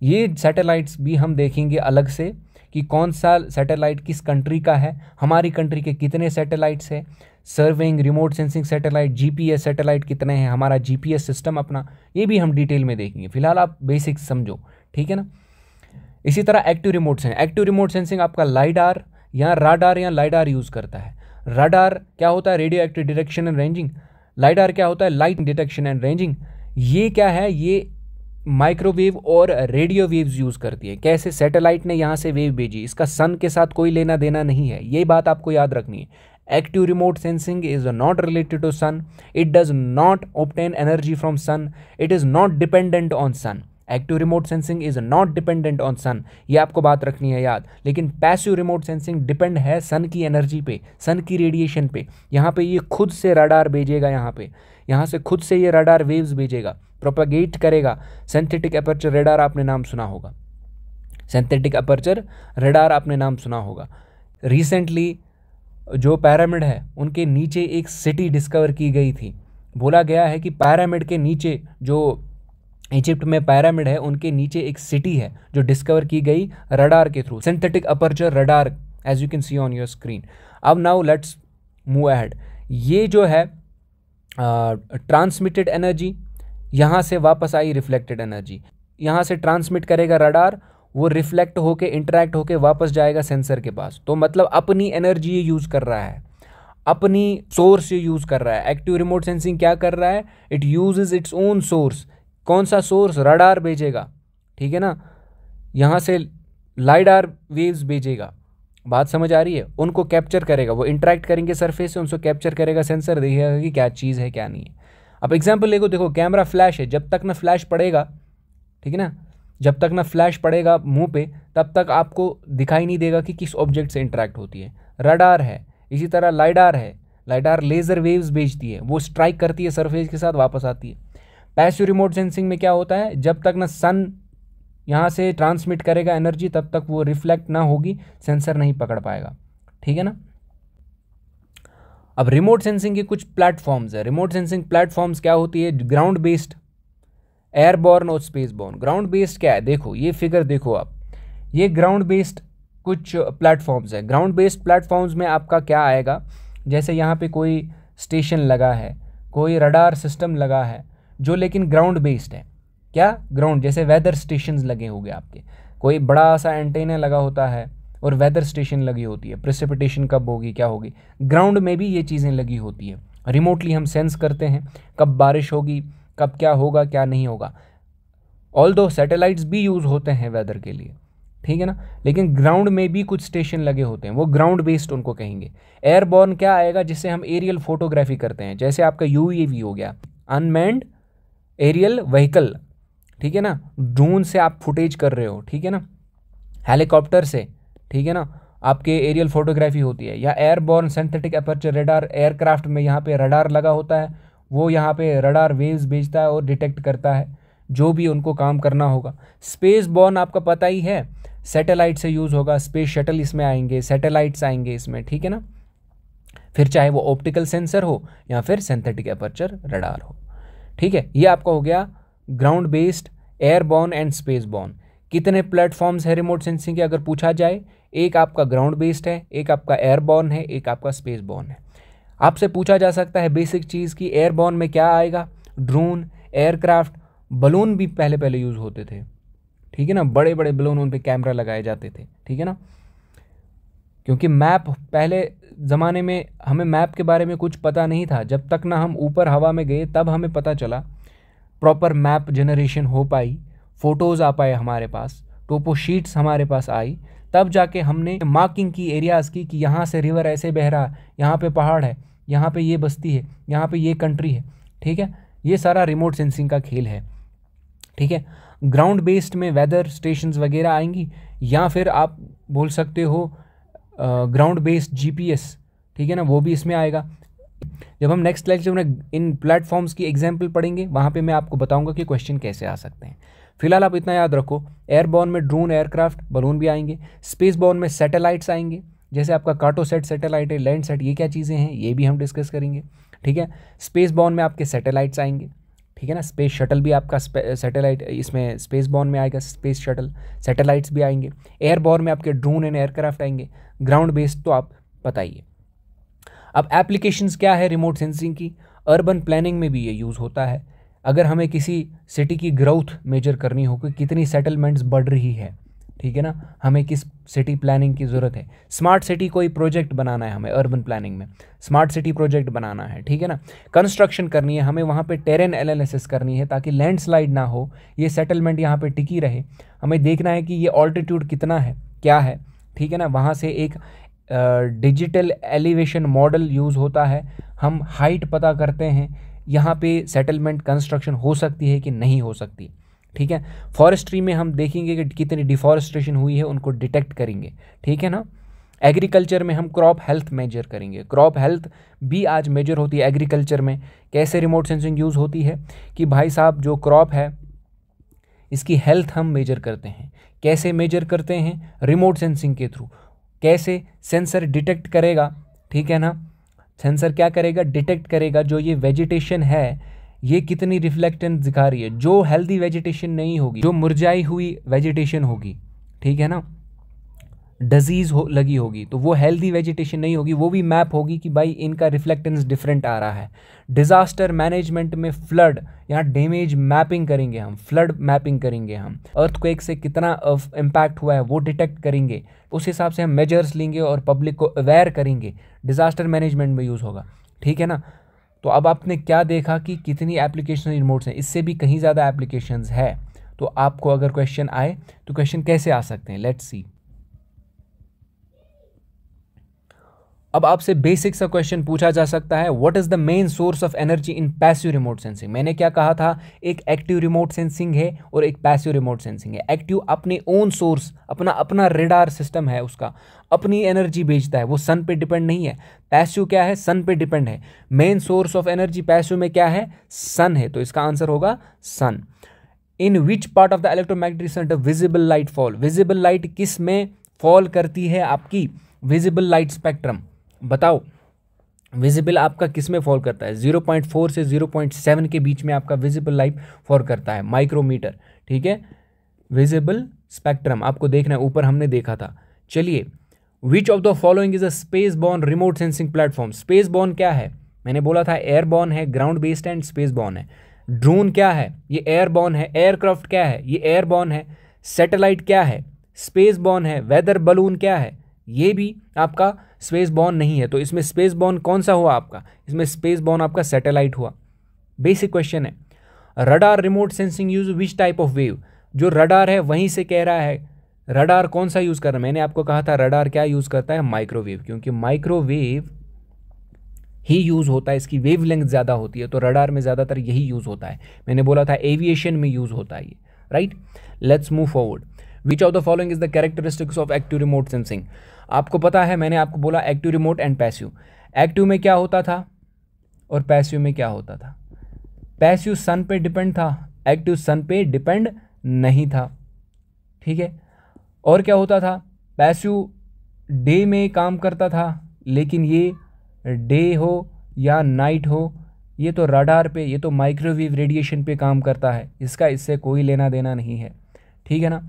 Speaker 1: ये सैटेलाइट्स भी हम देखेंगे अलग से कि कौन सा सैटेलाइट किस कंट्री का है, हमारी कंट्री के कितने सैटेलाइट्स हैं, serving remote sensing satellite, GPS satellite कितने हैं, हमारा जीपीएस सिस्टम अपना, ये भी हम डिटेल में देखेंगे। फिलहाल आप बेसिक समझो, ठीक है ना। इसी तरह active remote sensing, active remote sensing आपका लाइडार या राडार या लाइडार यूज़ करता है। रडार क्या होता है, radio active detection and ranging. Lidar क्या होता है, लाइट डिटेक्शन एंड रेंजिंग। ये क्या है, ये माइक्रोवेव और रेडियो वेव्स यूज़ करती है। कैसे, सैटेलाइट ने यहाँ से वेव भेजी, इसका सन के साथ कोई लेना देना नहीं है, ये बात आपको याद रखनी है। Active remote sensing is not related to sun, it does not obtain energy from sun, it is not dependent on sun. Active remote sensing is not dependent on sun, ये आपको बात रखनी है याद। लेकिन पैसिव रिमोट सेंसिंग डिपेंड है सन की energy पे, सन की रेडिएशन पे। यहाँ पे ये खुद से रडार भेजेगा, यहाँ से खुद से ये रडार वेव्स भेजेगा, प्रोपेगेट करेगा। सिंथेटिक एपर्चर रडार आपने नाम सुना होगा, सिंथेटिक एपर्चर रडार आपने नाम सुना होगा। रिसेंटली जो पिरामिड है उनके नीचे एक सिटी डिस्कवर की गई थी। बोला गया है कि पिरामिड के नीचे, जो इजिप्ट में पिरामिड है उनके नीचे एक सिटी है जो डिस्कवर की गई रडार के through, synthetic aperture radar, as you can see on your screen. अब नाउ लेट्स मूव अहेड। ये जो है ट्रांसमिटेड एनर्जी, यहाँ से वापस आई रिफ्लेक्टेड एनर्जी, यहाँ से ट्रांसमिट करेगा रडार, वो रिफ्लेक्ट होके इंटरैक्ट होके वापस जाएगा सेंसर के पास। तो मतलब अपनी एनर्जी ये यूज़ कर रहा है, अपनी सोर्स ये यूज़ कर रहा है। एक्टिव रिमोट सेंसिंग क्या कर रहा है, it uses its own source. कौन सा सोर्स, रडार भेजेगा, ठीक है ना, यहाँ से लाइडार वेव्स भेजेगा, बात समझ आ रही है। उनको कैप्चर करेगा, वो इंटरैक्ट करेंगे सरफेस से, उनको कैप्चर करेगा सेंसर, देखेगा कि क्या चीज़ है क्या नहीं है। अब एग्जाम्पल देखो कैमरा फ्लैश है, जब तक ना फ्लैश पड़ेगा, ठीक है ना, जब तक ना फ्लैश पड़ेगा मुंह पे, तब तक आपको दिखाई नहीं देगा कि किस ऑब्जेक्ट से इंटरैक्ट होती है। रडार है, इसी तरह लाइडार है, लाइडार लेज़र वेव्स भेजती है, वो स्ट्राइक करती है सरफेस के साथ, वापस आती है। पैसिव रिमोट सेंसिंग में क्या होता है, जब तक ना सन यहाँ से ट्रांसमिट करेगा एनर्जी, तब तक वो रिफ्लेक्ट ना होगी, सेंसर नहीं पकड़ पाएगा, ठीक है ना। अब रिमोट सेंसिंग के कुछ प्लेटफॉर्म्स है। रिमोट सेंसिंग प्लेटफॉर्म्स क्या होती है, ग्राउंड बेस्ड, एयरबॉर्न और स्पेसबॉर्न। ग्राउंड बेस्ड क्या है, देखो ये फिगर देखो आप, ये ग्राउंड बेस्ड कुछ प्लेटफॉर्म्स है। ग्राउंड बेस्ड प्लेटफॉर्म्स में आपका क्या आएगा, जैसे यहाँ पे कोई स्टेशन लगा है, कोई रडार सिस्टम लगा है, जो लेकिन ग्राउंड बेस्ड है। क्या, ग्राउंड, जैसे वेदर स्टेशंस लगे होंगे आपके, कोई बड़ा सा एंटेना लगा होता है और वेदर स्टेशन लगी होती है, प्रेसिपिटेशन कब होगी क्या होगी, ग्राउंड में भी ये चीज़ें लगी होती है। रिमोटली हम सेंस करते हैं कब बारिश होगी, कब क्या होगा क्या नहीं होगा। ऑल्दो सैटेलाइट्स भी यूज़ होते हैं वेदर के लिए, ठीक है ना, लेकिन ग्राउंड में भी कुछ स्टेशन लगे होते हैं, वो ग्राउंड बेस्ड उनको कहेंगे। एयरबॉर्न क्या आएगा, जिससे हम एरियल फोटोग्राफी करते हैं, जैसे आपका यूएवी हो गया, अनमैन्ड एरियल व्हीकल, ठीक है ना, ड्रोन से आप फुटेज कर रहे हो, ठीक है ना, हेलीकॉप्टर से, ठीक है ना, आपके एरियल फोटोग्राफी होती है। या airborne synthetic aperture radar, aircraft में यहाँ पे रडार लगा होता है, वो यहाँ पे रडार वेव्स भेजता है और डिटेक्ट करता है जो भी उनको काम करना होगा। स्पेस बॉर्न आपका पता ही है, सैटेलाइट से यूज़ होगा, स्पेस शटल इसमें आएंगे, सैटेलाइट्स आएंगे इसमें, ठीक है ना, फिर चाहे वो ऑप्टिकल सेंसर हो या फिर सिंथेटिक एपर्चर रडार हो, ठीक है। ये आपका हो गया ground based, airborne and space born. कितने प्लेटफॉर्म्स है रिमोट सेंसिंग के अगर पूछा जाए, एक आपका ग्राउंड बेस्ड है, एक आपका एयरबॉर्न है, एक आपका स्पेस बॉर्न है। आपसे पूछा जा सकता है बेसिक चीज़ की एयरबॉर्न में क्या आएगा, ड्रोन, एयरक्राफ्ट, बलून भी पहले यूज़ होते थे, ठीक है ना, बड़े बड़े बलून, उन पे कैमरा लगाए जाते थे, ठीक है ना, क्योंकि मैप, पहले ज़माने में हमें मैप के बारे में कुछ पता नहीं था, जब तक ना हम ऊपर हवा में गए तब हमें पता चला, प्रॉपर मैप जनरेशन हो पाई, फ़ोटोज़ आ पाए हमारे पास, टोपो शीट्स हमारे पास आई, तब जाके हमने मार्किंग की एरियाज़ की कि यहाँ से रिवर ऐसे बह रहा है, यहाँ पे पहाड़ है, यहाँ पे ये बस्ती है, यहाँ पे ये कंट्री है, ठीक है। ये सारा रिमोट सेंसिंग का खेल है, ठीक है। ग्राउंड बेस्ड में वेदर स्टेशंस वगैरह आएंगी, या फिर आप बोल सकते हो ग्राउंड बेस्ड जीपीएस, ठीक है ना, वो भी इसमें आएगा। जब हम नेक्स्ट लेक्चर में इन प्लेटफॉर्म्स की एग्जाम्पल पढ़ेंगे, वहाँ पे मैं आपको बताऊंगा कि क्वेश्चन कैसे आ सकते हैं। फिलहाल आप इतना याद रखो, एयरबॉर्न में ड्रोन, एयरक्राफ्ट, बलून भी आएंगे। स्पेस बॉर्न में सैटेलाइट्स आएंगे, जैसे आपका कार्टोसैट सैटेलाइट है, लैंडसैट, ये क्या चीज़ें हैं ये भी हम डिस्कस करेंगे, ठीक है। स्पेस बॉर्न में आपके सैटेलाइट्स आएंगे, ठीक है ना, स्पेस शटल भी आपका सैटेलाइट इसमें स्पेस बॉर्न में आएगा, स्पेस शटल, सैटेलाइट्स भी आएंगे। एयरबॉर्न में आपके ड्रोन एंड एयरक्राफ्ट आएंगे। ग्राउंड बेस्ड तो आप बताइए। अब एप्लीकेशंस क्या है रिमोट सेंसिंग की, अर्बन प्लानिंग में भी ये यूज़ होता है। अगर हमें किसी सिटी की ग्रोथ मेजर करनी हो कि कितनी सेटलमेंट्स बढ़ रही है, ठीक है ना, हमें किस सिटी प्लानिंग की ज़रूरत है, स्मार्ट सिटी कोई प्रोजेक्ट बनाना है हमें, अर्बन प्लानिंग में स्मार्ट सिटी प्रोजेक्ट बनाना है, ठीक है ना, कंस्ट्रक्शन करनी है हमें, वहाँ पे टेरेन एनालिसिस करनी है ताकि लैंडस्लाइड ना हो, ये सेटलमेंट यहाँ पे टिकी रहे, हमें देखना है कि ये ऑल्टीट्यूड कितना है, क्या है, ठीक है ना, वहाँ से एक डिजिटल एलिवेशन मॉडल यूज़ होता है, हम हाइट पता करते हैं, यहाँ पे सेटलमेंट कंस्ट्रक्शन हो सकती है कि नहीं हो सकती, ठीक है। फॉरेस्ट्री में हम देखेंगे कि कितनी डिफॉरेस्टेशन हुई है, उनको डिटेक्ट करेंगे, ठीक है ना। एग्रीकल्चर में हम क्रॉप हेल्थ मेजर करेंगे, क्रॉप हेल्थ भी आज मेजर होती है एग्रीकल्चर में। कैसे रिमोट सेंसिंग यूज़ होती है कि भाई साहब जो क्रॉप है इसकी हेल्थ हम मेजर करते हैं, कैसे मेजर करते हैं, रिमोट सेंसिंग के थ्रू। कैसे, सेंसर डिटेक्ट करेगा, ठीक है ना, सेंसर क्या करेगा, डिटेक्ट करेगा जो ये वेजिटेशन है ये कितनी रिफ्लेक्टेंस दिखा रही है, जो हेल्दी वेजिटेशन नहीं होगी, जो मुरझाई हुई वेजिटेशन होगी, ठीक है ना, डिजीज लगी होगी, तो वो हेल्दी वेजिटेशन नहीं होगी, वो भी मैप होगी कि भाई इनका रिफ्लेक्टेंस डिफरेंट आ रहा है। डिज़ास्टर मैनेजमेंट में फ्लड, यहाँ डैमेज मैपिंग करेंगे हम, फ्लड मैपिंग करेंगे हम, अर्थक्वेक से कितना इम्पैक्ट हुआ है वो डिटेक्ट करेंगे, उस हिसाब से हम मेजर्स लेंगे और पब्लिक को अवेयर करेंगे, डिज़ास्टर मैनेजमेंट में यूज़ होगा, ठीक है ना। तो अब आपने क्या देखा कि कितनी एप्लीकेशन रिमोट्स हैं, इससे भी कहीं ज़्यादा एप्लीकेशंस है। तो आपको अगर क्वेश्चन आए तो क्वेश्चन कैसे आ सकते हैं, लेट्स सी। अब आपसे बेसिक सा क्वेश्चन पूछा जा सकता है, what is the main source of energy in passive remote sensing. मैंने क्या कहा था, एक एक्टिव रिमोट सेंसिंग है और एक पैसिव रिमोट सेंसिंग है। एक्टिव अपने ओन सोर्स, अपना रेडार सिस्टम है, उसका अपनी एनर्जी भेजता है, वो सन पे डिपेंड नहीं है। पैसिव क्या है, सन पे डिपेंड है। Main source of energy passive में क्या है, सन है, तो इसका आंसर होगा sun. In which part of the electromagnetic centre visible light fall, visible light किस में फॉल करती है आपकी, विजिबल लाइट स्पेक्ट्रम बताओ, विजिबल आपका किस में फॉल करता है, 0.4 से 0.7 के बीच में आपका विजिबल लाइट फॉल करता है, माइक्रोमीटर, ठीक है। विजिबल स्पेक्ट्रम आपको देखना है, ऊपर हमने देखा था। चलिए, which of the following is a space born remote sensing platform. Space born क्या है, मैंने बोला था एयरबॉर्न है, ground based and space born है। ड्रोन क्या है, ये एयरबॉर्न है। एयरक्राफ्ट क्या है, ये एयरबॉर्न है। सैटेलाइट क्या है, स्पेस बॉर्न है। वेदर बलून क्या है, ये भी आपका स्पेस बॉर्न नहीं है। तो इसमें स्पेस बॉर्न कौन सा हुआ आपका, इसमें स्पेस बॉर्न आपका सैटेलाइट हुआ। बेसिक क्वेश्चन है। Radar remote sensing use which type of wave, जो रडार है वहीं से कह रहा है रडार कौन सा यूज कर रहा है। मैंने आपको कहा था रडार क्या यूज करता है, माइक्रोवेव, क्योंकि माइक्रोवेव ही यूज होता है, इसकी वेव लेंथ ज्यादा होती है, तो रडार में ज्यादातर यही यूज होता है। मैंने बोला था एविएशन में यूज होता है ये, right. Let's move forward. Which of the following is the characteristics of active remote sensing. आपको पता है, मैंने आपको बोला active remote and passive. Active में क्या होता था और पैसिव में क्या होता था। पैसिव सन पे डिपेंड था, एक्टिव सन पे डिपेंड नहीं था, ठीक है। और क्या होता था, पैसिव डे में काम करता था, लेकिन ये डे हो या नाइट हो, ये तो रडार पे, ये तो माइक्रोवेव रेडिएशन पे काम करता है, इसका इससे कोई लेना देना नहीं है, ठीक है ना।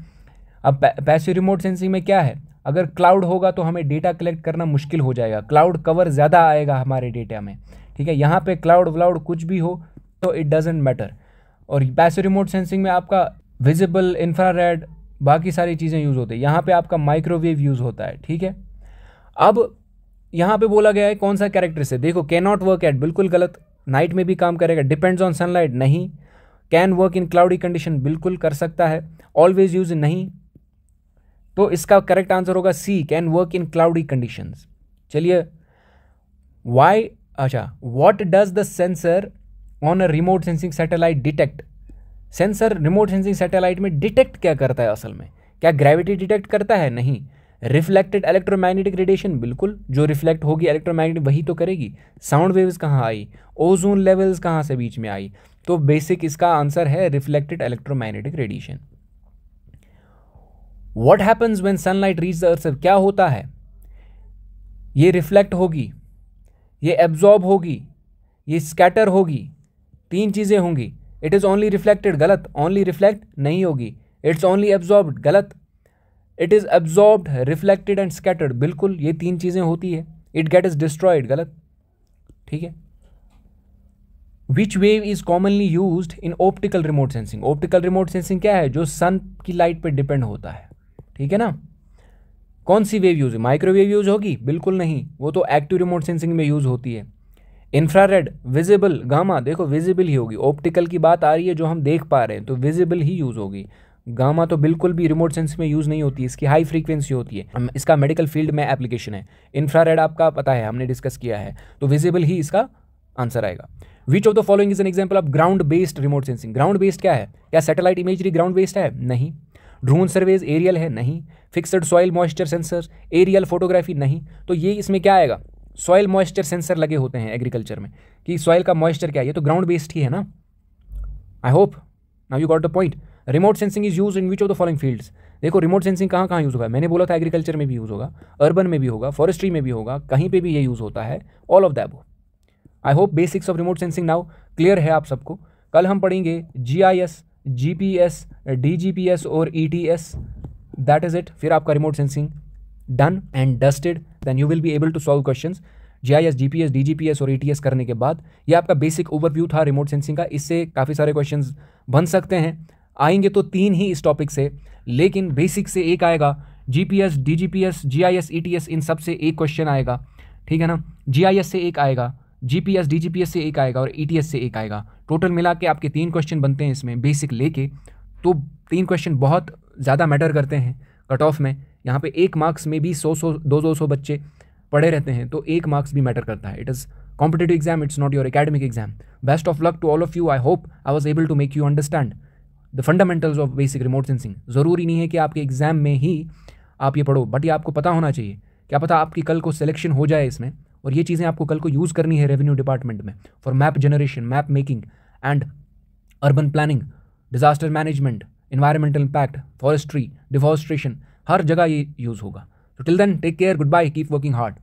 Speaker 1: अब पैसिव रिमोट सेंसिंग में क्या है, अगर क्लाउड होगा तो हमें डेटा कलेक्ट करना मुश्किल हो जाएगा, क्लाउड कवर ज़्यादा आएगा हमारे डेटा में, ठीक है। यहाँ पे क्लाउड व्लाउड कुछ भी हो तो इट डजेंट मैटर। और पैसिव रिमोट सेंसिंग में आपका विजिबल, इंफ्रारेड, बाकी सारी चीज़ें यूज़ होती है, यहाँ पे आपका माइक्रोवेव यूज़ होता है, ठीक है। अब यहाँ पे बोला गया है कौन सा कैरेक्टर से, देखो कैन नॉट वर्क एट, बिल्कुल गलत, नाइट में भी काम करेगा। डिपेंड्स ऑन सनलाइट, नहीं। Can work in cloudy condition, बिल्कुल कर सकता है। ऑलवेज यूज, नहीं। तो इसका करेक्ट आंसर होगा C, can work in cloudy conditions. चलिए, वाई, अच्छा, what does the sensor on a remote sensing satellite detect. Sensor remote sensing satellite में डिटेक्ट क्या करता है असल में, क्या ग्रेविटी डिटेक्ट करता है, नहीं। रिफ्लेक्टेड इलेक्ट्रोमैग्नेटिक रेडिएशन, बिल्कुल, जो रिफ्लेक्ट होगी इलेक्ट्रोमैग्नेटिक वही तो करेगी। साउंड वेव्स कहाँ आई, ओजोन लेवल्स कहाँ से बीच में आई, तो बेसिक इसका आंसर है reflected electromagnetic radiation. What happens when sunlight reach the earth, क्या होता है, ये रिफ्लेक्ट होगी, ये एब्जॉर्ब होगी, ये स्कैटर होगी, तीन चीजें होंगी। इट इज ओनली रिफ्लेक्टेड, गलत, ओनली रिफ्लेक्ट नहीं होगी। इट्स ओनली एब्जॉर्ब्ड, गलत। It is absorbed, reflected and scattered, बिल्कुल, ये तीन चीजें होती है। इट गेट इज डिस्ट्रॉयड, गलत, ठीक है। Which wave is commonly used in optical remote sensing. Optical remote sensing क्या है, जो सन की लाइट पे डिपेंड होता है, ठीक है ना। कौन सी वेव यूज़, माइक्रोवेव यूज़ होगी? बिल्कुल नहीं, वो तो एक्टिव रिमोट सेंसिंग में यूज़ होती है। इंफ्रारेड, विजिबल, गामा, देखो विजिबल ही होगी। ऑप्टिकल की बात आ रही है जो हम देख पा रहे हैं, तो विजिबल ही यूज़ होगी। गामा तो बिल्कुल भी रिमोट सेंसिंग में यूज़ नहीं होती, इसकी हाई फ्रीक्वेंसी होती है, इसका मेडिकल फील्ड में एप्लीकेशन है। इंफ्रारेड आपका पता है, हमने डिस्कस किया है, तो विजिबल ही इसका आंसर आएगा। Which of the following is an example of ground based remote sensing? Ground based क्या है? क्या सैटेलाइट इमेजरी ग्राउंड बेस्ड है? नहीं। ड्रोन सर्वेज एरियल है? नहीं। Fixed soil moisture sensor, aerial photography? नहीं। तो ये इसमें क्या आएगा? सॉइल मॉइस्चर सेंसर लगे होते हैं एग्रीकल्चर में कि सॉइल का मॉइस्चर क्या है, ये तो ग्राउंड बेस्ड ही है ना। I hope now you got the point. Remote sensing is use in which of the following fields? देखो रिमोट सेंसिंग कहाँ कहाँ यूज़ होगा, मैंने बोला था एग्रीकल्चर में भी यूज़ होगा, अर्बन में भी होगा, फॉरेस्ट्री में भी होगा, कहीं पे भी ये यूज़ होता है, all of the above. I hope basics of remote sensing now clear है आप सबको। कल हम पढ़ेंगे GIS, GPS, DGPS और ETS, दैट इज इट। फिर आपका remote sensing done and dusted, then you will be able to solve questions. GIS, GPS, DGPS और ETS करने के बाद ये आपका बेसिक ओवरव्यू था रिमोट सेंसिंग का। इससे काफ़ी सारे क्वेश्चंस बन सकते हैं, आएंगे तो 3 ही इस टॉपिक से, लेकिन बेसिक से एक आएगा। GPS, DGPS, GIS, ETS इन सब से एक क्वेश्चन आएगा, ठीक है ना। GIS से एक आएगा, GPS, DGPS से एक आएगा और ETS से एक आएगा। टोटल मिला के आपके 3 क्वेश्चन बनते हैं इसमें बेसिक लेके। तो 3 क्वेश्चन बहुत ज़्यादा मैटर करते हैं कट ऑफ में। यहाँ पे 1 मार्क्स में भी 100 200 बच्चे पढ़े रहते हैं, तो 1 मार्क्स भी मैटर करता है। It is competitive exam, it's not your academic exam. Best of luck to all of you. I hope I was able to make you understand the fundamentals of basic remote sensing. ज़रूरी नहीं है कि आपके exam में ही आप ये पढ़ो, but ये आपको पता होना चाहिए। क्या पता आपकी कल को सिलेक्शन हो जाए इसमें, और ये चीज़ें आपको कल को यूज़ करनी है रेवेन्यू डिपार्टमेंट में for map generation, map making and urban planning, disaster management, environmental impact, forestry, deforestation, हर जगह ये यूज़ होगा। तो till then take care, good bye, keep working hard.